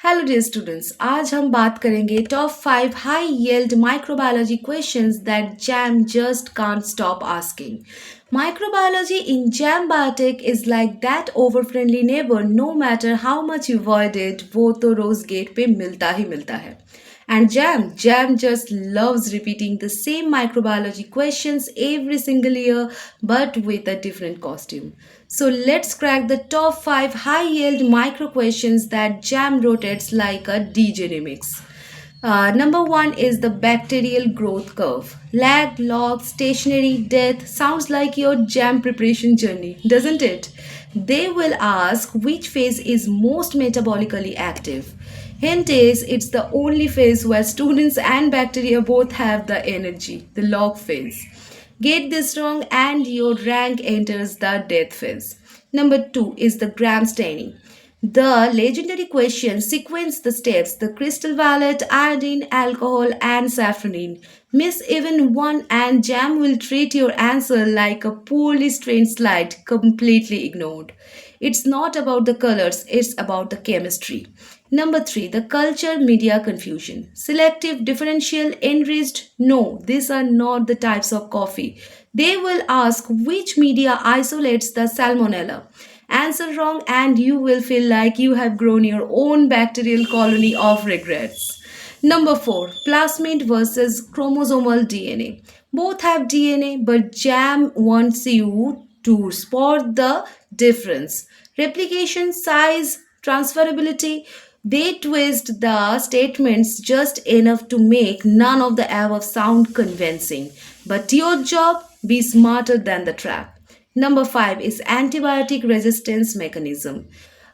Hello dear students, आज हम बात करेंगे top 5 high yield microbiology questions that jam just can't stop asking. Microbiology in JAM Biotech is like that over-friendly neighbor. No matter how much you avoid it, वो तो रोज gate पे मिलता ही मिलता है. And Jam just loves repeating the same microbiology questions every single year but with a different costume. So let's crack the top 5 high yield micro questions that Jam rotates like a DJ remix. Number one is the bacterial growth curve. Lag, log, stationary, death sounds like your jam preparation journey, doesn't it? They will ask which phase is most metabolically active. Hint is it's the only phase where students and bacteria both have the energy, the log phase. Get this wrong and your rank enters the death phase. Number two is the gram staining. The legendary question sequence the steps the crystal violet, iodine, alcohol, and safranin. Miss even one and Jam will treat your answer like a poorly strained slide completely ignored. It's not about the colors, it's about the chemistry. Number three, the culture media confusion. Selective, differential, enriched. No, these are not the types of coffee. They will ask which media isolates the salmonella. Answer wrong, and you will feel like you have grown your own bacterial colony of regrets. Number four, plasmid versus chromosomal DNA. Both have DNA, but JAM wants you to spot the difference. Replication, size, transferability. They twist the statements just enough to make none of the above sound convincing. But your job, be smarter than the trap. Number five is antibiotic resistance mechanism.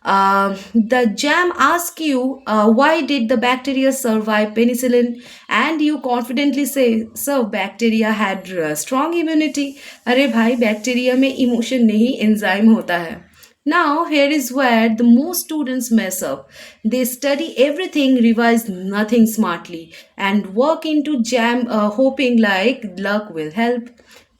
The jam asks you why did the bacteria survive penicillin, and you confidently say, "Sir, bacteria had strong immunity." अरे भाई, bacteria में emotion नहीं, enzyme होता है. Now, here is where the most students mess up. They study everything, revise nothing smartly, and walk into jam hoping like luck will help.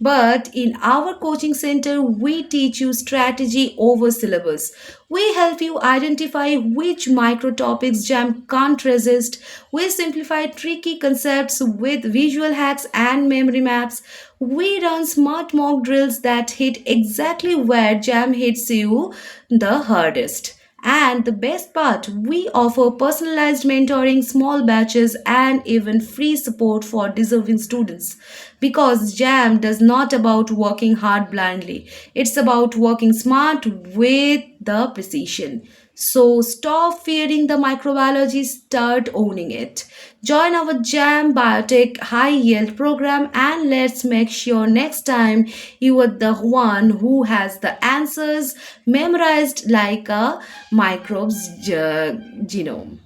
But in our coaching center, we teach you strategy over syllabus. We help you identify which micro topics Jam can't resist. We simplify tricky concepts with visual hacks and memory maps. We run smart mock drills that hit exactly where Jam hits you the hardest. And the best part, we offer personalized mentoring, small batches, and even free support for deserving students. Because JAM does not about working hard blindly. It's about working smart with the precision. So stop fearing the microbiology, start owning it. Join our JAM Biotech high yield program and let's make sure next time you are the one who has the answers memorized like a microbe's genome.